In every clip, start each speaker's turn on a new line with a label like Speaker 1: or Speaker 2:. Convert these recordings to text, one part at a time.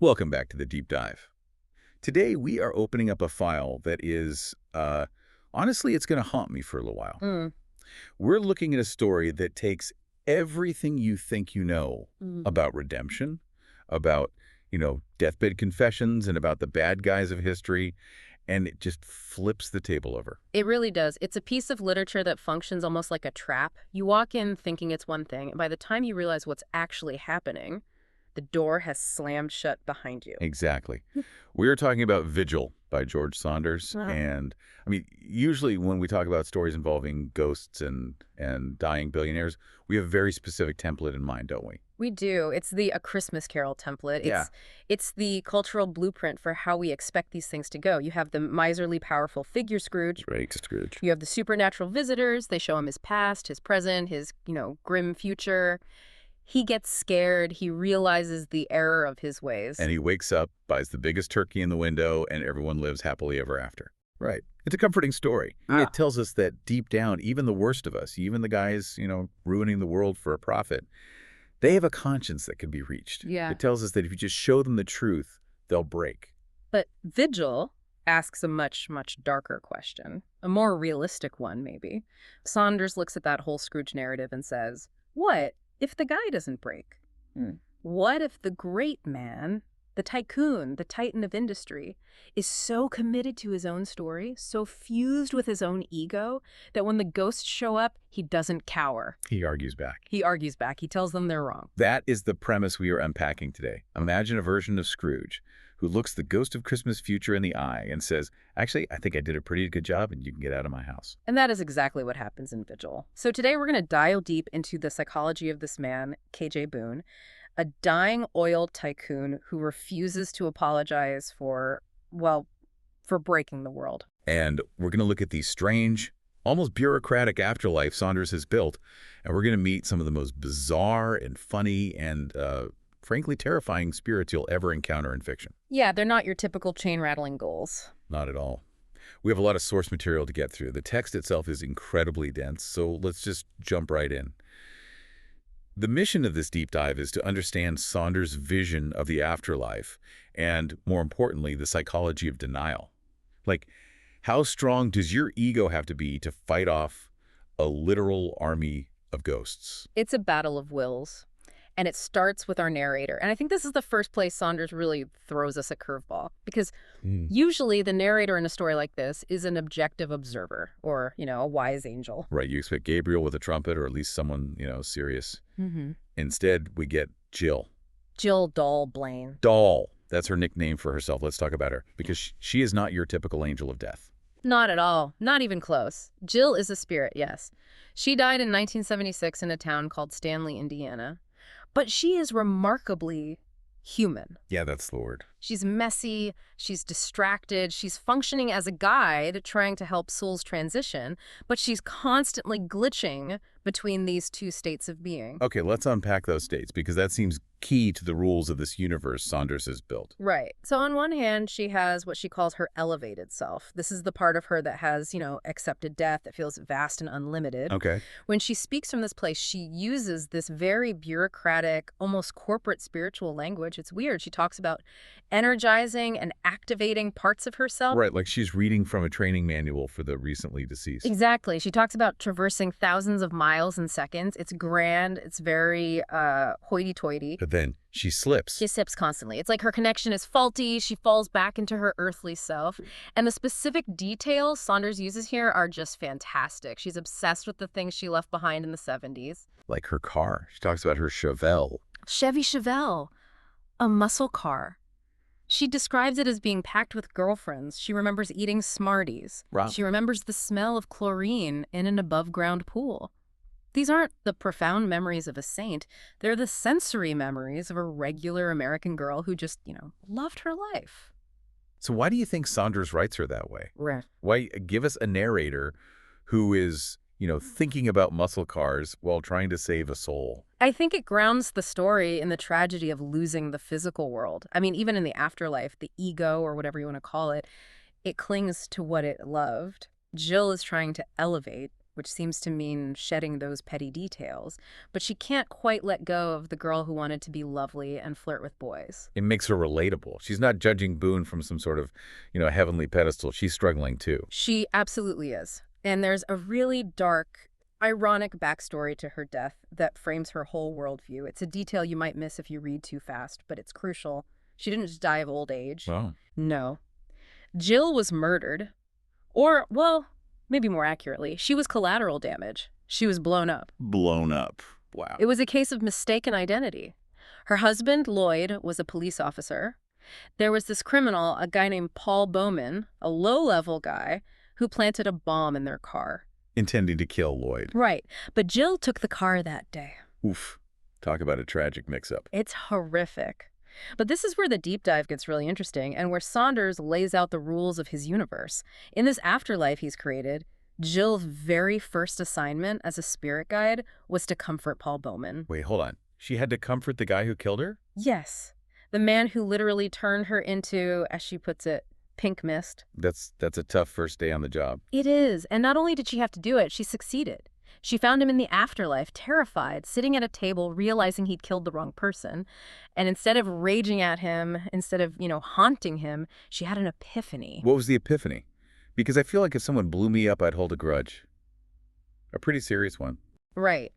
Speaker 1: Welcome back to the Deep Dive. Today, we are opening up a file that is, honestly, it's going to haunt me for a little while.
Speaker 2: Mm.
Speaker 1: We're looking at a story that takes everything you think you know
Speaker 2: Mm.
Speaker 1: about redemption, about, deathbed confessions, and about the bad guys of history, and it just flips the table over.
Speaker 2: It really does. It's a piece of literature that functions almost like a trap. You walk in thinking it's one thing, and by the time you realize what's actually happening, the door has slammed shut behind you.
Speaker 1: Exactly. We're talking about Vigil by George Saunders.
Speaker 2: Ah.
Speaker 1: And I mean, usually when we talk about stories involving ghosts and dying billionaires, we have a very specific template in mind, don't we?
Speaker 2: We do. It's the A Christmas Carol template.
Speaker 1: Yeah.
Speaker 2: It's the cultural blueprint for how we expect these things to go. You have the miserly, powerful figure Scrooge.
Speaker 1: Right, Scrooge.
Speaker 2: You have the supernatural visitors. They show him his past, his present, his, grim future. He gets scared. He realizes the error of his ways.
Speaker 1: And he wakes up, buys the biggest turkey in the window, and everyone lives happily ever after. Right. It's a comforting story.
Speaker 2: Ah.
Speaker 1: It tells us that deep down, even the worst of us, even the guys, ruining the world for a profit, they have a conscience that can be reached.
Speaker 2: Yeah.
Speaker 1: It tells us that if you just show them the truth, they'll break.
Speaker 2: But Vigil asks a much, much darker question, a more realistic one, maybe. Saunders looks at that whole Scrooge narrative and says, what if the guy doesn't break? What if the great man, the tycoon, the titan of industry, is so committed to his own story, so fused with his own ego, that when the ghosts show up, he doesn't cower?
Speaker 1: He argues back.
Speaker 2: He argues back. He tells them they're wrong.
Speaker 1: That is the premise we are unpacking today. Imagine a version of Scrooge who looks the ghost of Christmas future in the eye and says, actually, I think I did a pretty good job and you can get out of my house.
Speaker 2: And that is exactly what happens in Vigil. So today we're going to dial deep into the psychology of this man, K.J. Boone, a dying oil tycoon who refuses to apologize for breaking the world.
Speaker 1: And we're going to look at the strange, almost bureaucratic afterlife Saunders has built, and we're going to meet some of the most bizarre and funny and frankly terrifying spirits you'll ever encounter in fiction.
Speaker 2: Yeah, they're not your typical chain-rattling goals.
Speaker 1: Not at all. We have a lot of source material to get through. The text itself is incredibly dense, so let's just jump right in. The mission of this deep dive is to understand Saunders' vision of the afterlife and, more importantly, the psychology of denial. Like, how strong does your ego have to be to fight off a literal army of ghosts?
Speaker 2: It's a battle of wills, and it starts with our narrator. And I think this is the first place Saunders really throws us a curveball, because usually the narrator in a story like this is an objective observer or, a wise angel.
Speaker 1: Right, you expect Gabriel with a trumpet or at least someone, serious.
Speaker 2: Mm-hmm.
Speaker 1: Instead, we get Jill.
Speaker 2: Jill Doll Blaine.
Speaker 1: Doll. That's her nickname for herself. Let's talk about her, because she is not your typical angel of death.
Speaker 2: Not at all. Not even close. Jill is a spirit, yes. She died in 1976 in a town called Stanley, Indiana. But she is remarkably human.
Speaker 1: Yeah, that's the word.
Speaker 2: She's messy, she's distracted, she's functioning as a guide trying to help souls transition, but she's constantly glitching between these two states of being.
Speaker 1: Okay, let's unpack those states, because that seems key to the rules of this universe Saunders has built.
Speaker 2: Right. So on one hand, she has what she calls her elevated self. This is the part of her that has, accepted death, that feels vast and unlimited.
Speaker 1: Okay.
Speaker 2: When she speaks from this place, she uses this very bureaucratic, almost corporate spiritual language. It's weird. She talks about energizing and activating parts of herself.
Speaker 1: Right, like she's reading from a training manual for the recently deceased.
Speaker 2: Exactly. She talks about traversing thousands of miles in seconds. It's grand. It's very hoity-toity.
Speaker 1: But then she slips.
Speaker 2: She slips constantly. It's like her connection is faulty. She falls back into her earthly self. And the specific details Saunders uses here are just fantastic. She's obsessed with the things she left behind in the 70s.
Speaker 1: Like her car. She talks about her Chevelle.
Speaker 2: Chevy Chevelle, a muscle car. She describes it as being packed with girlfriends. She remembers eating Smarties.
Speaker 1: Wow.
Speaker 2: She remembers the smell of chlorine in an above-ground pool. These aren't the profound memories of a saint. They're the sensory memories of a regular American girl who just, loved her life.
Speaker 1: So why do you think Saunders writes her that way?
Speaker 2: Right.
Speaker 1: Why give us a narrator who is, thinking about muscle cars while trying to save a soul?
Speaker 2: I think it grounds the story in the tragedy of losing the physical world. I mean, even in the afterlife, the ego, or whatever you want to call it, it clings to what it loved. Jill is trying to elevate. which seems to mean shedding those petty details. But she can't quite let go of the girl who wanted to be lovely and flirt with boys.
Speaker 1: It makes her relatable. She's not judging Boone from some sort of, heavenly pedestal. She's struggling too.
Speaker 2: She absolutely is. And there's a really dark, ironic backstory to her death that frames her whole worldview. It's a detail you might miss if you read too fast, but it's crucial. She didn't just die of old age.
Speaker 1: Oh.
Speaker 2: No. Jill was murdered. Or, well, maybe more accurately, she was collateral damage. She was blown up.
Speaker 1: Blown up. Wow.
Speaker 2: It was a case of mistaken identity. Her husband, Lloyd, was a police officer. There was this criminal, a guy named Paul Bowman, a low-level guy, who planted a bomb in their car.
Speaker 1: Intending to kill Lloyd.
Speaker 2: Right. But Jill took the car that day.
Speaker 1: Oof. Talk about a tragic mix-up.
Speaker 2: It's horrific. But this is where the deep dive gets really interesting and where Saunders lays out the rules of his universe. In this afterlife he's created, Jill's very first assignment as a spirit guide was to comfort Paul Bowman.
Speaker 1: Wait, hold on. She had to comfort the guy who killed her?
Speaker 2: Yes. The man who literally turned her into, as she puts it, pink mist.
Speaker 1: That's a tough first day on the job.
Speaker 2: It is. And not only did she have to do it, she succeeded. She found him in the afterlife, terrified, sitting at a table, realizing he'd killed the wrong person. And instead of raging at him, instead of, haunting him, she had an epiphany.
Speaker 1: What was the epiphany? Because I feel like if someone blew me up, I'd hold a grudge. A pretty serious one.
Speaker 2: Right.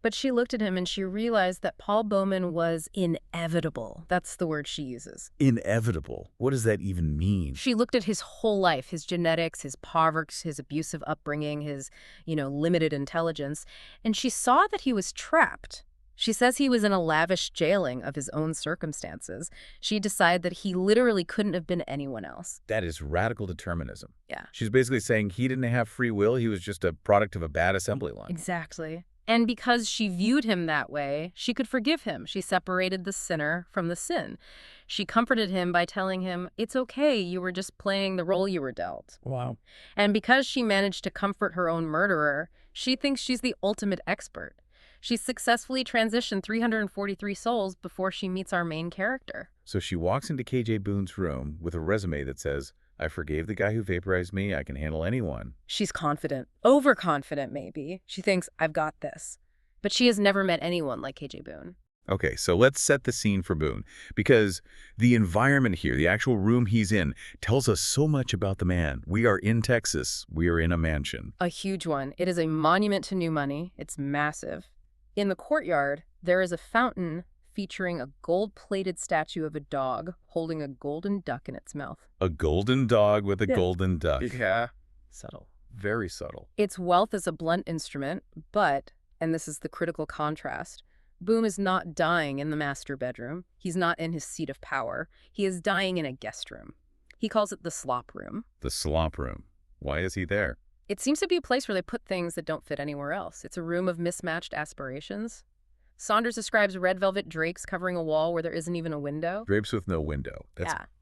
Speaker 2: But she looked at him and she realized that Paul Bowman was inevitable. That's the word she uses.
Speaker 1: Inevitable? What does that even mean?
Speaker 2: She looked at his whole life, his genetics, his poverty, his abusive upbringing, his, limited intelligence, and she saw that he was trapped. She says he was in a lavish jailing of his own circumstances. She decided that he literally couldn't have been anyone else.
Speaker 1: That is radical determinism.
Speaker 2: Yeah.
Speaker 1: She's basically saying he didn't have free will. He was just a product of a bad assembly line.
Speaker 2: Exactly. And because she viewed him that way, she could forgive him. She separated the sinner from the sin. She comforted him by telling him, it's okay, you were just playing the role you were dealt.
Speaker 1: Wow.
Speaker 2: And because she managed to comfort her own murderer, she thinks she's the ultimate expert. She successfully transitioned 343 souls before she meets our main character.
Speaker 1: So she walks into KJ Boone's room with a resume that says, I forgave the guy who vaporized me. I can handle anyone.
Speaker 2: She's confident, overconfident maybe. She thinks, I've got this. But she has never met anyone like KJ Boone.
Speaker 1: Okay, so let's set the scene for Boone, because the environment here, the actual room he's in, tells us so much about the man. We are in Texas. We are in a mansion.
Speaker 2: A huge one. It is a monument to new money. It's massive. In the courtyard, there is a fountain featuring a gold-plated statue of a dog holding a golden duck in its mouth.
Speaker 1: A golden dog with a golden duck.
Speaker 2: Yeah. Subtle.
Speaker 1: Very subtle.
Speaker 2: Its wealth is a blunt instrument, but, and this is the critical contrast, Boone is not dying in the master bedroom. He's not in his seat of power. He is dying in a guest room. He calls it the slop room.
Speaker 1: The slop room. Why is he there?
Speaker 2: It seems to be a place where they put things that don't fit anywhere else. It's a room of mismatched aspirations. Saunders describes red velvet drapes covering a wall where there isn't even a window.
Speaker 1: Drapes with no window.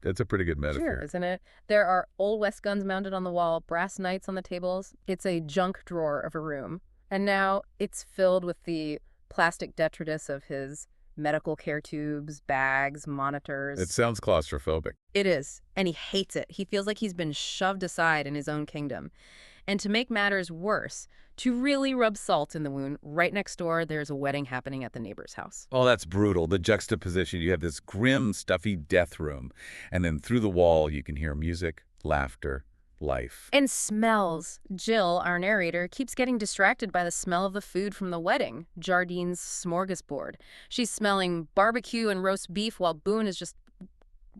Speaker 1: That's a pretty good metaphor.
Speaker 2: Sure, isn't it? There are Old West guns mounted on the wall, brass knights on the tables. It's a junk drawer of a room. And now it's filled with the plastic detritus of his medical care tubes, bags, monitors.
Speaker 1: It sounds claustrophobic.
Speaker 2: It is, and he hates it. He feels like he's been shoved aside in his own kingdom. And to make matters worse, to really rub salt in the wound, right next door, there's a wedding happening at the neighbor's house.
Speaker 1: Oh, that's brutal. The juxtaposition. You have this grim, stuffy death room, and then through the wall you can hear music, laughter, life.
Speaker 2: And smells. Jill, our narrator, keeps getting distracted by the smell of the food from the wedding, Jardine's smorgasbord. She's smelling barbecue and roast beef while Boone is just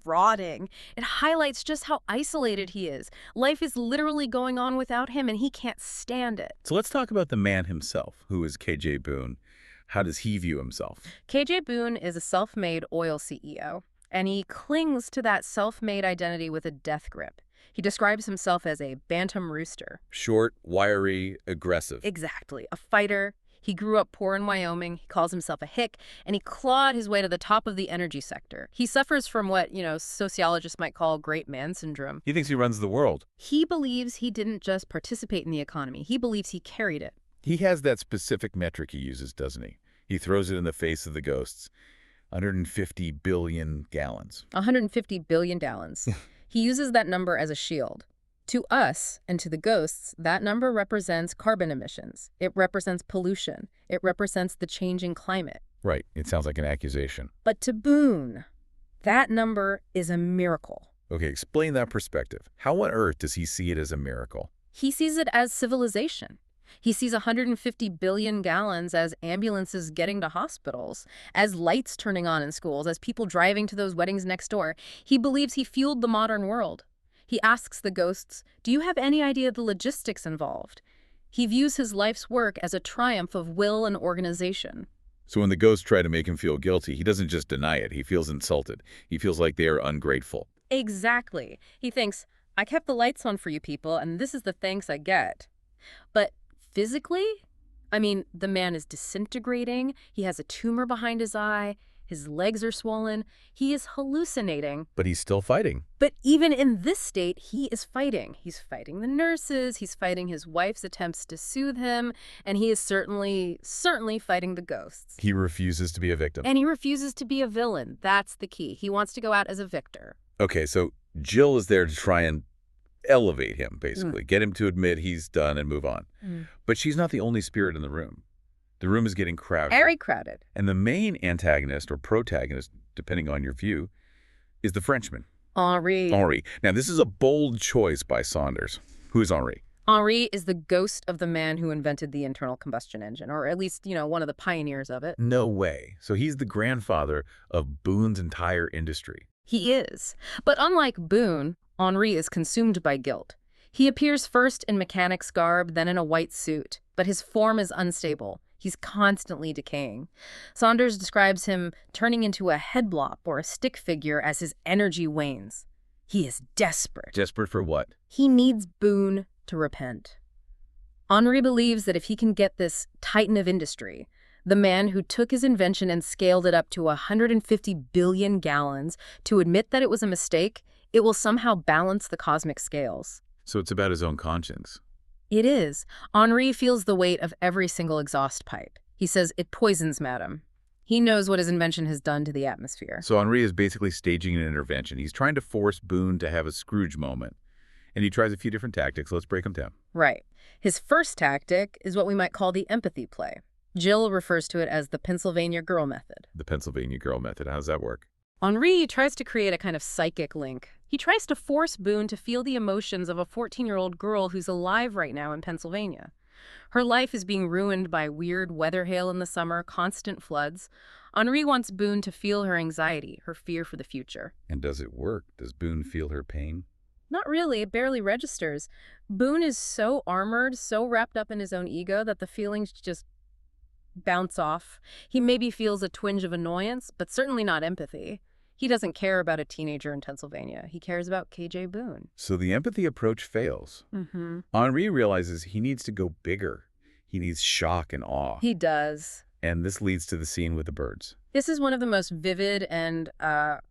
Speaker 2: rotting. It highlights just how isolated he is. Life is literally going on without him, and he can't stand it.
Speaker 1: So let's talk about the man himself, who is KJ Boone. How does he view himself?
Speaker 2: KJ Boone is a self-made oil CEO, and he clings to that self-made identity with a death grip. He describes himself as a bantam rooster.
Speaker 1: Short, wiry, aggressive.
Speaker 2: Exactly. A fighter. He grew up poor in Wyoming. He calls himself a hick, and he clawed his way to the top of the energy sector. He suffers from what, sociologists might call great man syndrome.
Speaker 1: He thinks he runs the world.
Speaker 2: He believes he didn't just participate in the economy. He believes he carried it.
Speaker 1: He has that specific metric he uses, doesn't he? He throws it in the face of the ghosts. 150 billion gallons.
Speaker 2: 150 billion gallons. He uses that number as a shield. To us and to the ghosts, that number represents carbon emissions. It represents pollution. It represents the changing climate.
Speaker 1: Right. It sounds like an accusation.
Speaker 2: But to Boone, that number is a miracle.
Speaker 1: Okay, explain that perspective. How on earth does he see it as a miracle?
Speaker 2: He sees it as civilization. He sees 150 billion gallons as ambulances getting to hospitals, as lights turning on in schools, as people driving to those weddings next door. He believes he fueled the modern world. He asks the ghosts, do you have any idea of the logistics involved? He views his life's work as a triumph of will and organization.
Speaker 1: So when the ghosts try to make him feel guilty, he doesn't just deny it. He feels insulted. He feels like they are ungrateful.
Speaker 2: Exactly. He thinks, I kept the lights on for you people, and this is the thanks I get. But physically, I mean, the man is disintegrating. He has a tumor behind his eye. His legs are swollen. He is hallucinating.
Speaker 1: But he's still fighting.
Speaker 2: But even in this state, he is fighting. He's fighting the nurses. He's fighting his wife's attempts to soothe him. And he is certainly fighting the ghosts.
Speaker 1: He refuses to be a victim.
Speaker 2: And he refuses to be a villain. That's the key. He wants to go out as a victor.
Speaker 1: Okay, so Jill is there to try and elevate him, basically. Get him to admit he's done and move on. But she's not the only spirit in the room. The room is getting crowded.
Speaker 2: Very crowded.
Speaker 1: And the main antagonist or protagonist, depending on your view, is the Frenchman.
Speaker 2: Henri.
Speaker 1: Henri. Now, this is a bold choice by Saunders. Who is Henri?
Speaker 2: Henri is the ghost of the man who invented the internal combustion engine, or at least, one of the pioneers of it.
Speaker 1: No way. So he's the grandfather of Boone's entire industry.
Speaker 2: He is. But unlike Boone, Henri is consumed by guilt. He appears first in mechanic's garb, then in a white suit, but his form is unstable. He's constantly decaying. Saunders describes him turning into a headblop or a stick figure as his energy wanes. He is desperate.
Speaker 1: Desperate for what?
Speaker 2: He needs Boone to repent. Henri believes that if he can get this titan of industry, the man who took his invention and scaled it up to 150 billion gallons, to admit that it was a mistake, it will somehow balance the cosmic scales.
Speaker 1: So it's about his own conscience.
Speaker 2: It is. Henri feels the weight of every single exhaust pipe. He says, it poisons, madam. He knows what his invention has done to the atmosphere.
Speaker 1: So Henri is basically staging an intervention. He's trying to force Boone to have a Scrooge moment. And he tries a few different tactics. Let's break them down.
Speaker 2: Right. His first tactic is what we might call the empathy play. Jill refers to it as the Pennsylvania girl method.
Speaker 1: The Pennsylvania girl method. How does that work?
Speaker 2: Henri tries to create a kind of psychic link. He tries to force Boone to feel the emotions of a 14-year-old girl who's alive right now in Pennsylvania. Her life is being ruined by weird weather hail in the summer, constant floods. Henri wants Boone to feel her anxiety, her fear for the future.
Speaker 1: And does it work? Does Boone feel her pain?
Speaker 2: Not really. It barely registers. Boone is so armored, so wrapped up in his own ego that the feelings just bounce off. He maybe feels a twinge of annoyance, but certainly not empathy. He doesn't care about a teenager in Pennsylvania. He cares about KJ Boone.
Speaker 1: So the empathy approach fails. Henri realizes he needs to go bigger. He needs shock and awe.
Speaker 2: He does.
Speaker 1: And this leads to the scene with the birds.
Speaker 2: This is one of the most vivid and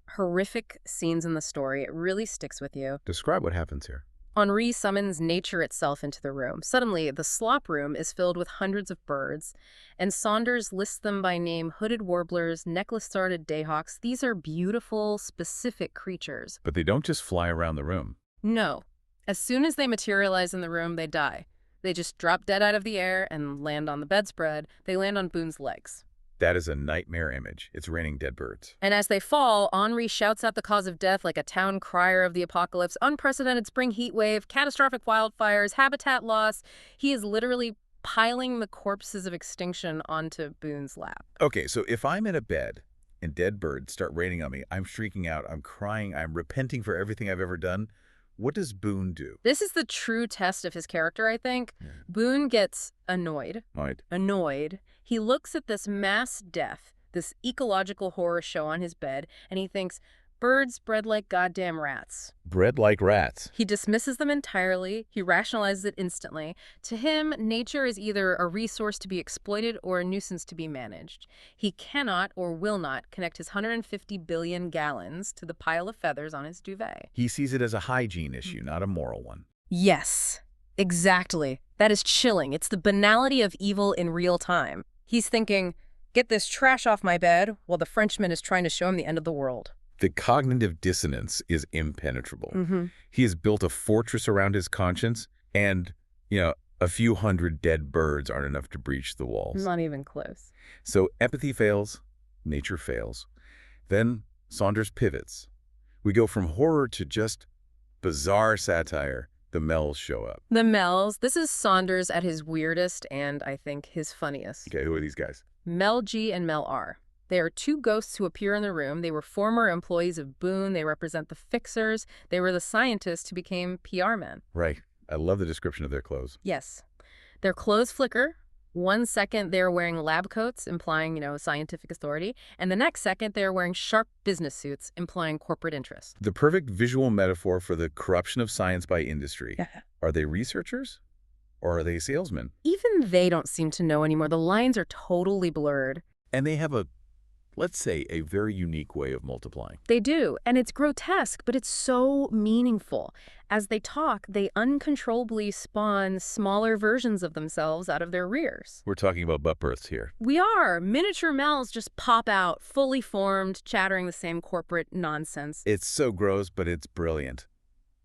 Speaker 2: horrific scenes in the story. It really sticks with you.
Speaker 1: Describe what happens here.
Speaker 2: Henri summons nature itself into the room. Suddenly, the slop room is filled with hundreds of birds, and Saunders lists them by name: hooded warblers, necklace-throated dayhawks. These are beautiful, specific creatures.
Speaker 1: But they don't just fly around the room.
Speaker 2: No. As soon as they materialize in the room, they die. They just drop dead out of the air and land on the bedspread. They land on Boone's legs.
Speaker 1: That is a nightmare image. It's raining dead birds.
Speaker 2: And as they fall, Henri shouts out the cause of death like a town crier of the apocalypse: unprecedented spring heat wave, catastrophic wildfires, habitat loss. He is literally piling the corpses of extinction onto Boone's lap.
Speaker 1: Okay, so if I'm in a bed and dead birds start raining on me, I'm shrieking out, I'm crying, I'm repenting for everything I've ever done. What does Boone do?
Speaker 2: This is the true test of his character, I think. Boone gets annoyed. Annoyed. He looks at this mass death, this ecological horror show on his bed, and he thinks, birds bred like goddamn rats.
Speaker 1: Bred like rats.
Speaker 2: He dismisses them entirely. He rationalizes it instantly. To him, nature is either a resource to be exploited or a nuisance to be managed. He cannot or will not connect his 150 billion gallons to the pile of feathers on his duvet.
Speaker 1: He sees it as a hygiene issue, not a moral one.
Speaker 2: Yes, exactly. That is chilling. It's the banality of evil in real time. He's thinking, get this trash off my bed, while the Frenchman is trying to show him the end of the world.
Speaker 1: The cognitive dissonance is impenetrable.
Speaker 2: Mm-hmm.
Speaker 1: He has built a fortress around his conscience, and, a few hundred dead birds aren't enough to breach the walls.
Speaker 2: Not even close.
Speaker 1: So empathy fails, nature fails. Then Saunders pivots. We go from horror to just bizarre satire. The Mells show up.
Speaker 2: The Mells. This is Saunders at his weirdest and, I think, his funniest.
Speaker 1: Okay, who are these guys?
Speaker 2: Mel G and Mel R. They are two ghosts who appear in the room. They were former employees of Boone. They represent the fixers. They were the scientists who became PR men.
Speaker 1: Right. I love the description of their clothes.
Speaker 2: Yes. Their clothes flicker. 1 second they're wearing lab coats, implying, scientific authority. And the next second they're wearing sharp business suits, implying corporate interest.
Speaker 1: The perfect visual metaphor for the corruption of science by industry.
Speaker 2: Yeah.
Speaker 1: Are they researchers? Or are they salesmen?
Speaker 2: Even they don't seem to know anymore. The lines are totally blurred.
Speaker 1: And they have let's say, a very unique way of multiplying.
Speaker 2: They do, and it's grotesque, but it's so meaningful. As they talk, they uncontrollably spawn smaller versions of themselves out of their rears.
Speaker 1: We're talking about butt births here.
Speaker 2: We are. Miniature Mells just pop out, fully formed, chattering the same corporate nonsense.
Speaker 1: It's so gross, but it's brilliant.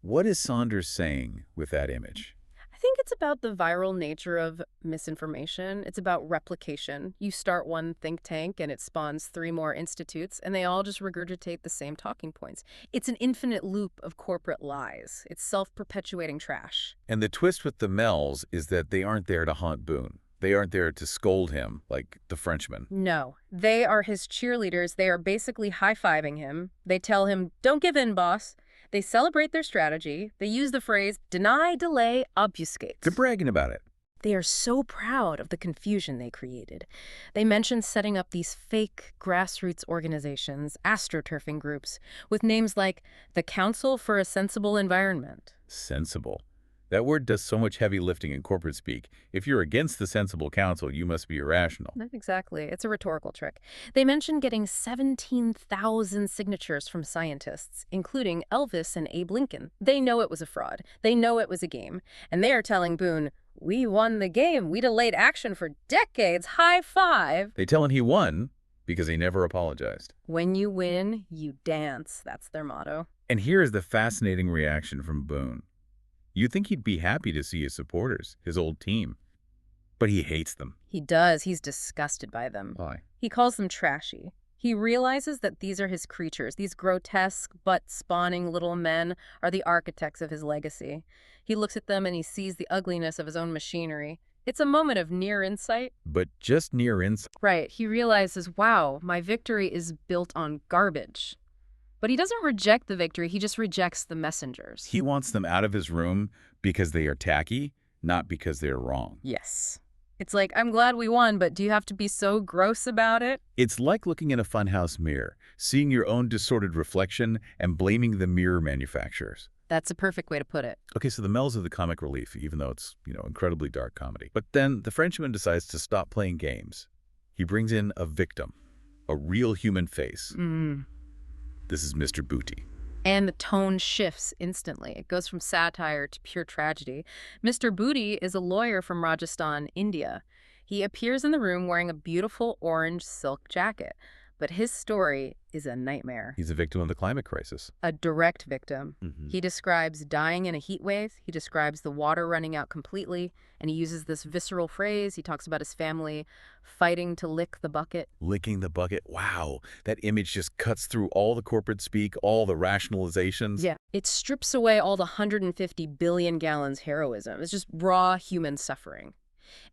Speaker 1: What is Saunders saying with that image?
Speaker 2: I think it's about the viral nature of misinformation. It's about replication. You start one think tank and it spawns 3 more institutes, and they all just regurgitate the same talking points. It's an infinite loop of corporate lies. It's self-perpetuating trash.
Speaker 1: And the twist with the Mells is that they aren't there to haunt Boone. They aren't there to scold him like the Frenchman.
Speaker 2: No. They are his cheerleaders. They are basically high-fiving him. They tell him, "Don't give in, boss." They celebrate their strategy. They use the phrase, "deny, delay, obfuscate."
Speaker 1: They're bragging about it.
Speaker 2: They are so proud of the confusion they created. They mention setting up these fake grassroots organizations, astroturfing groups, with names like the Council for a Sensible Environment.
Speaker 1: Sensible. That word does so much heavy lifting in corporate speak. If you're against the sensible council, you must be irrational.
Speaker 2: Not exactly. It's a rhetorical trick. They mention getting 17,000 signatures from scientists, including Elvis and Abe Lincoln. They know it was a fraud. They know it was a game. And they are telling Boone, "We won the game. We delayed action for decades. High five."
Speaker 1: They tell him he won because he never apologized.
Speaker 2: When you win, you dance. That's their motto.
Speaker 1: And here is the fascinating reaction from Boone. You'd think he'd be happy to see his supporters, his old team. But he hates them.
Speaker 2: He does. He's disgusted by them.
Speaker 1: Why?
Speaker 2: He calls them trashy. He realizes that these are his creatures. These grotesque, butt-spawning little men are the architects of his legacy. He looks at them and he sees the ugliness of his own machinery. It's a moment of near insight.
Speaker 1: But just near insight.
Speaker 2: Right. He realizes, wow, my victory is built on garbage. But he doesn't reject the victory. He just rejects the messengers.
Speaker 1: He wants them out of his room because they are tacky, not because they're wrong.
Speaker 2: Yes. It's like, I'm glad we won, but do you have to be so gross about it?
Speaker 1: It's like looking in a funhouse mirror, seeing your own distorted reflection and blaming the mirror manufacturers.
Speaker 2: That's a perfect way to put it.
Speaker 1: Okay, so the Mells are the comic relief, even though it's, incredibly dark comedy. But then the Frenchman decides to stop playing games. He brings in a victim, a real human face. This is Mr. Booty.
Speaker 2: And the tone shifts instantly. It goes from satire to pure tragedy. Mr. Booty is a lawyer from Rajasthan, India. He appears in the room wearing a beautiful orange silk jacket. But his story is a nightmare.
Speaker 1: He's a victim of the climate crisis.
Speaker 2: A direct victim. He describes dying in a heat wave. He describes the water running out completely. And he uses this visceral phrase. He talks about his family fighting to lick the bucket.
Speaker 1: Licking the bucket. Wow. That image just cuts through all the corporate speak, all the rationalizations.
Speaker 2: Yeah. It strips away all the 150 billion gallons heroism. It's just raw human suffering.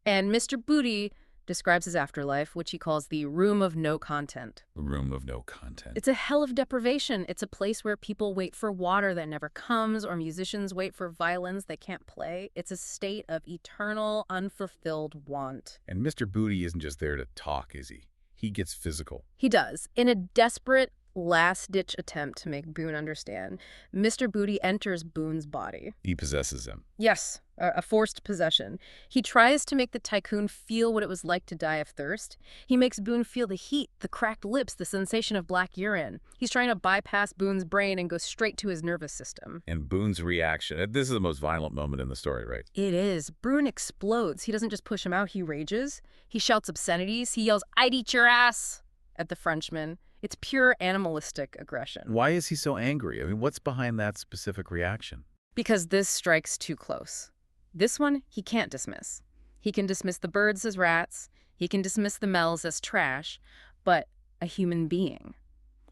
Speaker 2: And Mr. Booty describes his afterlife, which he calls the room of no content.
Speaker 1: The room of no content.
Speaker 2: It's a hell of deprivation. It's a place where people wait for water that never comes, or musicians wait for violins they can't play. It's a state of eternal, unfulfilled want.
Speaker 1: And Mr. Booty isn't just there to talk, is he? He gets physical.
Speaker 2: He does. In a desperate, last-ditch attempt to make Boone understand, Mr. Booty enters Boone's body.
Speaker 1: He possesses him.
Speaker 2: Yes, a forced possession. He tries to make the tycoon feel what it was like to die of thirst. He makes Boone feel the heat, the cracked lips, the sensation of black urine. He's trying to bypass Boone's brain and go straight to his nervous system.
Speaker 1: And Boone's reaction. This is the most violent moment in the story, right?
Speaker 2: It is. Boone explodes. He doesn't just push him out, he rages. He shouts obscenities. He yells, "I'd eat your ass!" at the Frenchman. It's pure animalistic aggression.
Speaker 1: Why is he so angry? I mean, what's behind that specific reaction?
Speaker 2: Because this strikes too close. This one, he can't dismiss. He can dismiss the birds as rats. He can dismiss the Mells as trash. But a human being,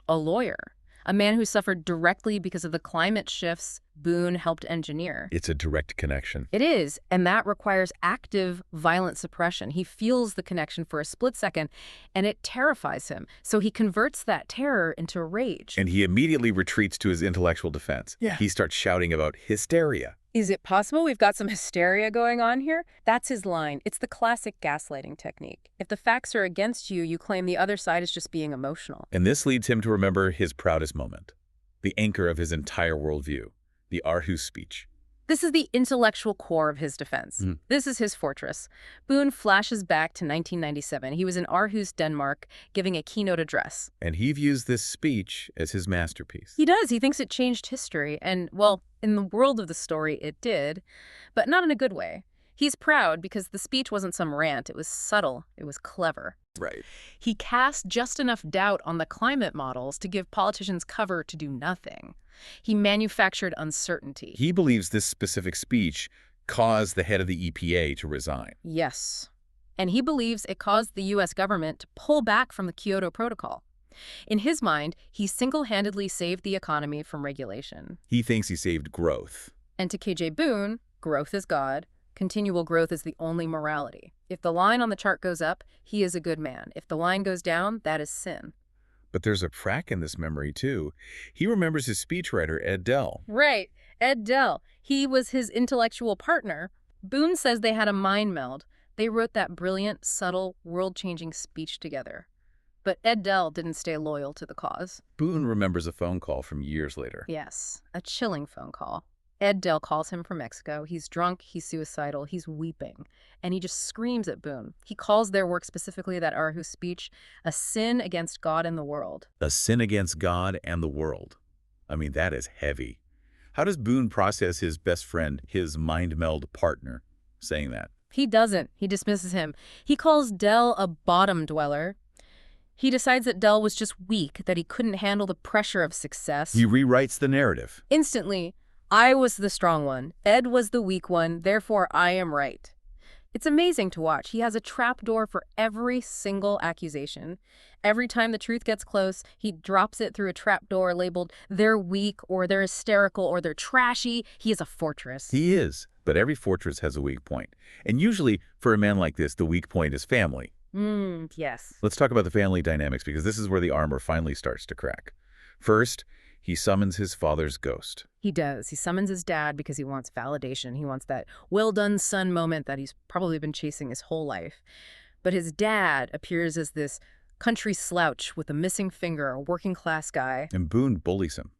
Speaker 2: a lawyer, a man who suffered directly because of the climate shifts Boone helped engineer.
Speaker 1: It's a direct connection.
Speaker 2: It is, and that requires active, violent suppression. He feels the connection for a split second, and it terrifies him. So he converts that terror into rage.
Speaker 1: And he immediately retreats to his intellectual defense.
Speaker 2: Yeah.
Speaker 1: He starts shouting about hysteria.
Speaker 2: Is it possible we've got some hysteria going on here? That's his line. It's the classic gaslighting technique. If the facts are against you, you claim the other side is just being emotional.
Speaker 1: And this leads him to remember his proudest moment, the anchor of his entire worldview, the Aarhus speech.
Speaker 2: This is the intellectual core of his defense. This is his fortress. Boone flashes back to 1997. He was in Aarhus, Denmark, giving a keynote address.
Speaker 1: And he views this speech as his masterpiece.
Speaker 2: He does. He thinks it changed history. And, well, in the world of the story, it did, but not in a good way. He's proud because the speech wasn't some rant. It was subtle. It was clever.
Speaker 1: Right.
Speaker 2: He cast just enough doubt on the climate models to give politicians cover to do nothing. He manufactured uncertainty.
Speaker 1: He believes this specific speech caused the head of the EPA to resign.
Speaker 2: Yes. And he believes it caused the U.S. government to pull back from the Kyoto Protocol. In his mind, he single-handedly saved the economy from regulation.
Speaker 1: He thinks he saved growth.
Speaker 2: And to K.J. Boone, growth is God. Continual growth is the only morality. If the line on the chart goes up, he is a good man. If the line goes down, that is sin.
Speaker 1: But there's a crack in this memory, too. He remembers his speechwriter, Ed Dell.
Speaker 2: Right, Ed Dell. He was his intellectual partner. Boone says they had a mind meld. They wrote that brilliant, subtle, world-changing speech together. But Ed Dell didn't stay loyal to the cause.
Speaker 1: Boone remembers a phone call from years later.
Speaker 2: Yes, a chilling phone call. Ed Dell calls him from Mexico. He's drunk, he's suicidal, he's weeping. And he just screams at Boone. He calls their work, specifically that Aarhus speech, a sin against God and the world.
Speaker 1: A sin against God and the world. I mean, that is heavy. How does Boone process his best friend, his mind meld partner, saying that?
Speaker 2: He doesn't. He dismisses him. He calls Dell a bottom dweller. He decides that Dell was just weak, that he couldn't handle the pressure of success.
Speaker 1: He rewrites the narrative.
Speaker 2: Instantly, I was the strong one. Ed was the weak one. Therefore, I am right. It's amazing to watch. He has a trapdoor for every single accusation. Every time the truth gets close, he drops it through a trapdoor labeled, they're weak, or they're hysterical, or they're trashy. He is a fortress.
Speaker 1: He is, but every fortress has a weak point. And usually, for a man like this, the weak point is family.
Speaker 2: Yes.
Speaker 1: Let's talk about the family dynamics, because this is where the armor finally starts to crack. First, he summons his father's ghost.
Speaker 2: He does. He summons his dad because he wants validation. He wants that well-done son moment that he's probably been chasing his whole life. But his dad appears as this country slouch with a missing finger, a working-class guy.
Speaker 1: And Boone bullies him.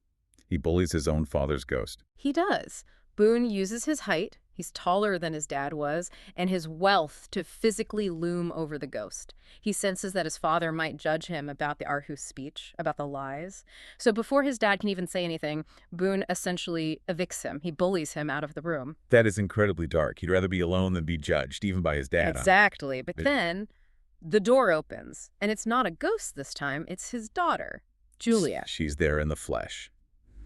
Speaker 1: He bullies his own father's ghost.
Speaker 2: He does. Boone uses his height, he's taller than his dad was, and his wealth to physically loom over the ghost. He senses that his father might judge him about the Aarhus speech, about the lies. So before his dad can even say anything, Boone essentially evicts him. He bullies him out of the room.
Speaker 1: That is incredibly dark. He'd rather be alone than be judged, even by his dad.
Speaker 2: Exactly. But then the door opens, and it's not a ghost this time. It's his daughter, Julia.
Speaker 1: She's there in the flesh,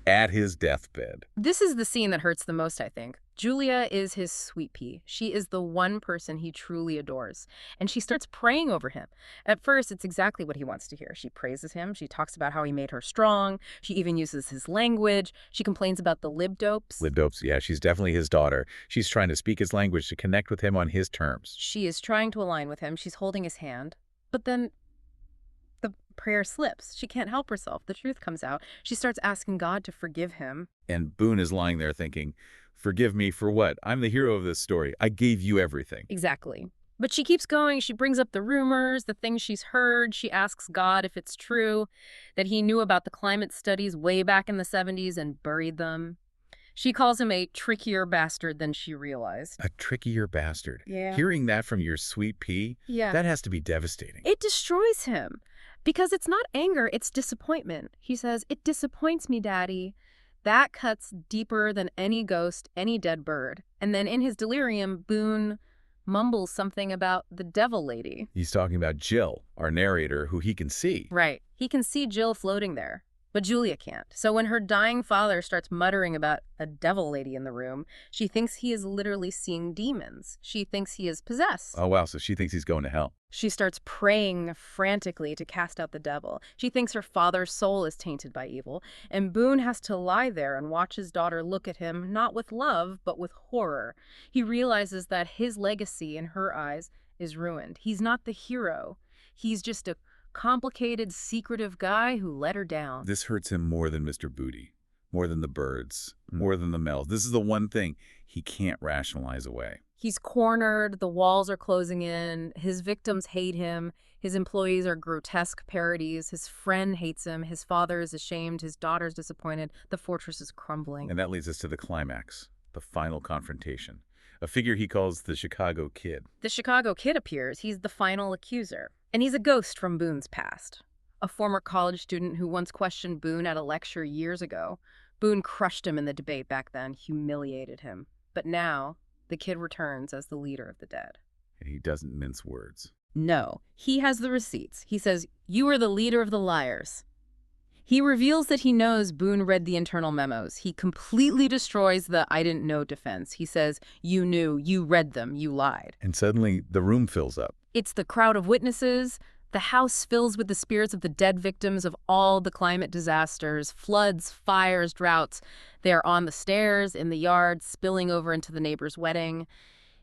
Speaker 1: at his deathbed.
Speaker 2: This is the scene that hurts the most, I think. Julia is his sweet pea. She is the one person he truly adores. And she starts praying over him. At first, it's exactly what he wants to hear. She praises him. She talks about how he made her strong. She even uses his language. She complains about the libdopes.
Speaker 1: Libdopes, yeah, she's definitely his daughter. She's trying to speak his language to connect with him on his terms.
Speaker 2: She is trying to align with him. She's holding his hand. But then the prayer slips. She can't help herself. The truth comes out. She starts asking God to forgive him.
Speaker 1: And Boone is lying there thinking, forgive me for what? I'm the hero of this story. I gave you everything.
Speaker 2: Exactly. But she keeps going. She brings up the rumors, the things she's heard. She asks God if it's true that he knew about the climate studies way back in the 70s and buried them. She calls him a trickier bastard than she realized.
Speaker 1: A trickier bastard.
Speaker 2: Yeah.
Speaker 1: Hearing that from your sweet pea,
Speaker 2: Yeah.
Speaker 1: that has to be devastating.
Speaker 2: It destroys him because it's not anger, it's disappointment. He says, "It disappoints me, Daddy." That cuts deeper than any ghost, any dead bird. And then in his delirium, Boone mumbles something about the devil lady.
Speaker 1: He's talking about Jill, our narrator, who he can see.
Speaker 2: Right. He can see Jill floating there, but Julia can't. So when her dying father starts muttering about a devil lady in the room, she thinks he is literally seeing demons. She thinks he is possessed.
Speaker 1: Oh, wow, so she thinks he's going to hell.
Speaker 2: She starts praying frantically to cast out the devil. She thinks her father's soul is tainted by evil, and Boone has to lie there and watch his daughter look at him, not with love, but with horror. He realizes that his legacy, in her eyes, is ruined. He's not the hero. He's just a complicated, secretive guy who let her down.
Speaker 1: This hurts him more than Mr. Booty, more than the birds, more than the Mells. This is the one thing he can't rationalize away.
Speaker 2: He's cornered, the walls are closing in, his victims hate him, his employees are grotesque parodies, his friend hates him, his father is ashamed, his daughter's disappointed, the fortress is crumbling.
Speaker 1: And that leads us to the climax, the final confrontation, a figure he calls the Chicago Kid.
Speaker 2: The Chicago Kid appears. He's the final accuser. And he's a ghost from Boone's past. A former college student who once questioned Boone at a lecture years ago. Boone crushed him in the debate back then, humiliated him. But now, the kid returns as the leader of the dead.
Speaker 1: And he doesn't mince words.
Speaker 2: No, he has the receipts. He says, "You are the leader of the liars." He reveals that he knows Boone read the internal memos. He completely destroys the "I didn't know" defense. He says, "You knew, you read them, you lied."
Speaker 1: And suddenly, the room fills up.
Speaker 2: It's the crowd of witnesses. The house fills with the spirits of the dead victims of all the climate disasters, floods, fires, droughts. They are on the stairs, in the yard, spilling over into the neighbor's wedding.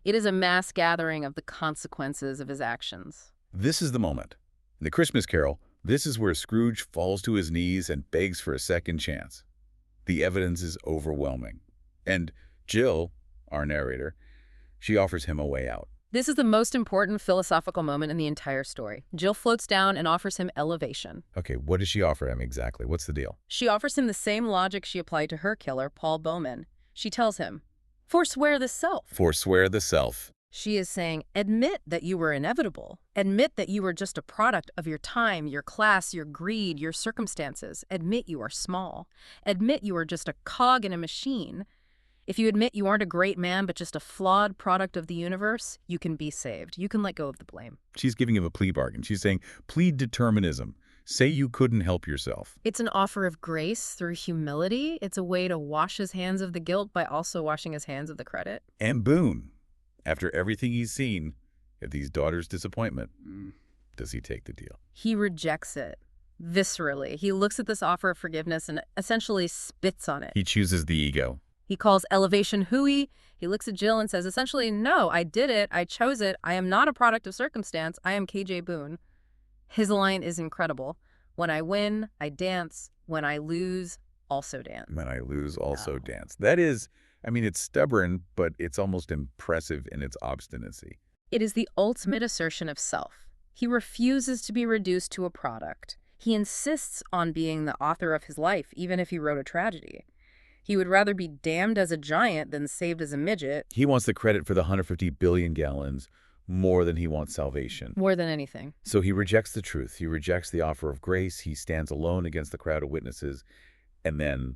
Speaker 2: It is a mass gathering of the consequences of his actions.
Speaker 1: This is the moment. In the Christmas Carol, this is where Scrooge falls to his knees and begs for a second chance. The evidence is overwhelming. And Jill, our narrator, she offers him a way out.
Speaker 2: This is the most important philosophical moment in the entire story. Jill floats down and offers him elevation.
Speaker 1: Okay, what does she offer him exactly? What's the deal?
Speaker 2: She offers him the same logic she applied to her killer, Paul Bowman. She tells him, "Forswear the self."
Speaker 1: Forswear the self.
Speaker 2: She is saying, admit that you were inevitable. Admit that you were just a product of your time, your class, your greed, your circumstances. Admit you are small. Admit you are just a cog in a machine. If you admit you aren't a great man, but just a flawed product of the universe, you can be saved. You can let go of the blame.
Speaker 1: She's giving him a plea bargain. She's saying, plead determinism. Say you couldn't help yourself.
Speaker 2: It's an offer of grace through humility. It's a way to wash his hands of the guilt by also washing his hands of the credit.
Speaker 1: And Boone, after everything he's seen, at these daughters' disappointment, does he take the deal?
Speaker 2: He rejects it viscerally. He looks at this offer of forgiveness and essentially spits on it.
Speaker 1: He chooses the ego.
Speaker 2: He calls elevation hooey. He looks at Jill and says, essentially, no, I did it. I chose it. I am not a product of circumstance. I am KJ Boone. His line is incredible. When I win, I dance. When I lose, also dance.
Speaker 1: When I lose, also dance. That is, I mean, it's stubborn, but it's almost impressive in its obstinacy.
Speaker 2: It is the ultimate assertion of self. He refuses to be reduced to a product. He insists on being the author of his life, even if he wrote a tragedy. He would rather be damned as a giant than saved as a midget.
Speaker 1: He wants the credit for the 150 billion gallons more than he wants salvation.
Speaker 2: More than anything.
Speaker 1: So he rejects the truth. He rejects the offer of grace. He stands alone against the crowd of witnesses, and then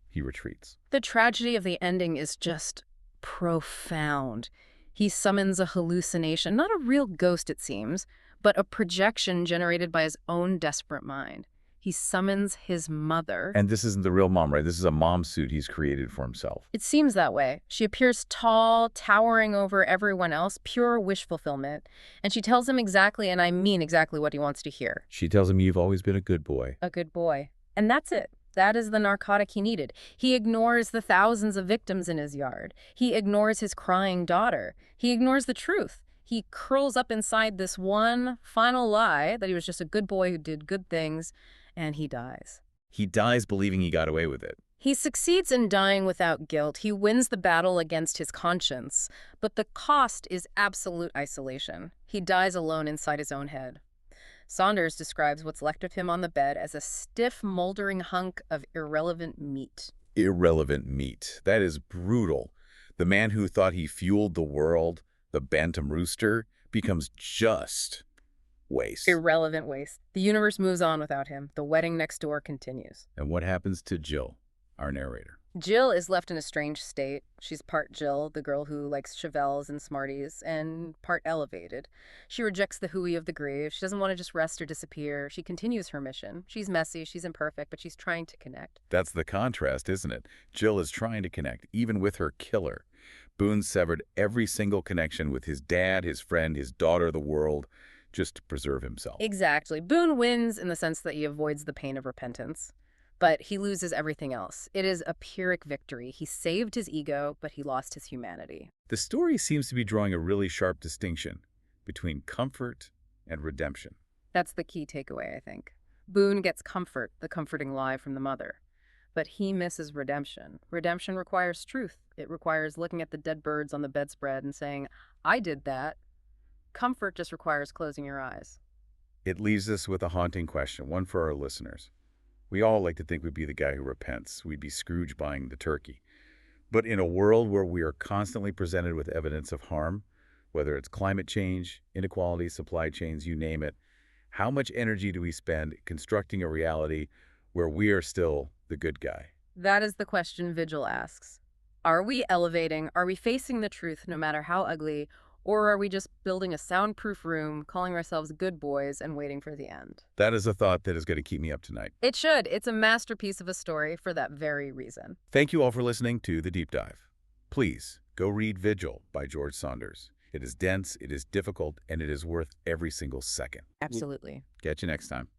Speaker 1: he retreats.
Speaker 2: The tragedy of the ending is just profound. He summons a hallucination, not a real ghost it seems, but a projection generated by his own desperate mind. He summons his mother.
Speaker 1: And this isn't the real mom, right? This is a mom suit he's created for himself.
Speaker 2: It seems that way. She appears tall, towering over everyone else, pure wish fulfillment. And she tells him exactly, and I mean exactly, what he wants to hear.
Speaker 1: She tells him, you've always been a good boy.
Speaker 2: A good boy. And that's it. That is the narcotic he needed. He ignores the thousands of victims in his yard. He ignores his crying daughter. He ignores the truth. He curls up inside this one final lie that he was just a good boy who did good things, and he dies.
Speaker 1: He dies believing he got away with it.
Speaker 2: He succeeds in dying without guilt. He wins the battle against his conscience. But the cost is absolute isolation. He dies alone inside his own head. Saunders describes what's left of him on the bed as a stiff, moldering hunk of irrelevant meat.
Speaker 1: Irrelevant meat. That is brutal. The man who thought he fueled the world, the bantam rooster, becomes just waste.
Speaker 2: Irrelevant waste. The universe moves on without him. The wedding next door continues.
Speaker 1: And what happens to Jill, our narrator.
Speaker 2: Jill is left in a strange state. She's part Jill, the girl who likes Chevelles and Smarties, and part elevated. She rejects the hooey of the grave. She doesn't want to just rest or disappear. She continues her mission. She's messy, she's imperfect, but she's trying to connect.
Speaker 1: That's the contrast, isn't it? Jill is trying to connect, even with her killer. Boone severed every single connection with his dad, his friend, his daughter, the world, just to preserve himself.
Speaker 2: Exactly. Boone wins in the sense that he avoids the pain of repentance, but he loses everything else. It is a Pyrrhic victory. He saved his ego, but he lost his humanity.
Speaker 1: The story seems to be drawing a really sharp distinction between comfort and redemption.
Speaker 2: That's the key takeaway, I think. Boone gets comfort, the comforting lie from the mother. But he misses redemption. Redemption requires truth. It requires looking at the dead birds on the bedspread and saying, I did that. Comfort just requires closing your eyes.
Speaker 1: It leaves us with a haunting question, one for our listeners. We all like to think we'd be the guy who repents. We'd be Scrooge buying the turkey. But in a world where we are constantly presented with evidence of harm, whether it's climate change, inequality, supply chains, you name it, how much energy do we spend constructing a reality where we are still the good guy?
Speaker 2: That is the question Vigil asks. Are we elevating? Are we facing the truth no matter how ugly? Or are we just building a soundproof room, calling ourselves good boys, and waiting for the end?
Speaker 1: That is a thought that is going to keep me up tonight.
Speaker 2: It should. It's a masterpiece of a story for that very reason.
Speaker 1: Thank you all for listening to The Deep Dive. Please go read Vigil by George Saunders. It is dense, it is difficult, and it is worth every single second.
Speaker 2: Absolutely.
Speaker 1: Catch you next time.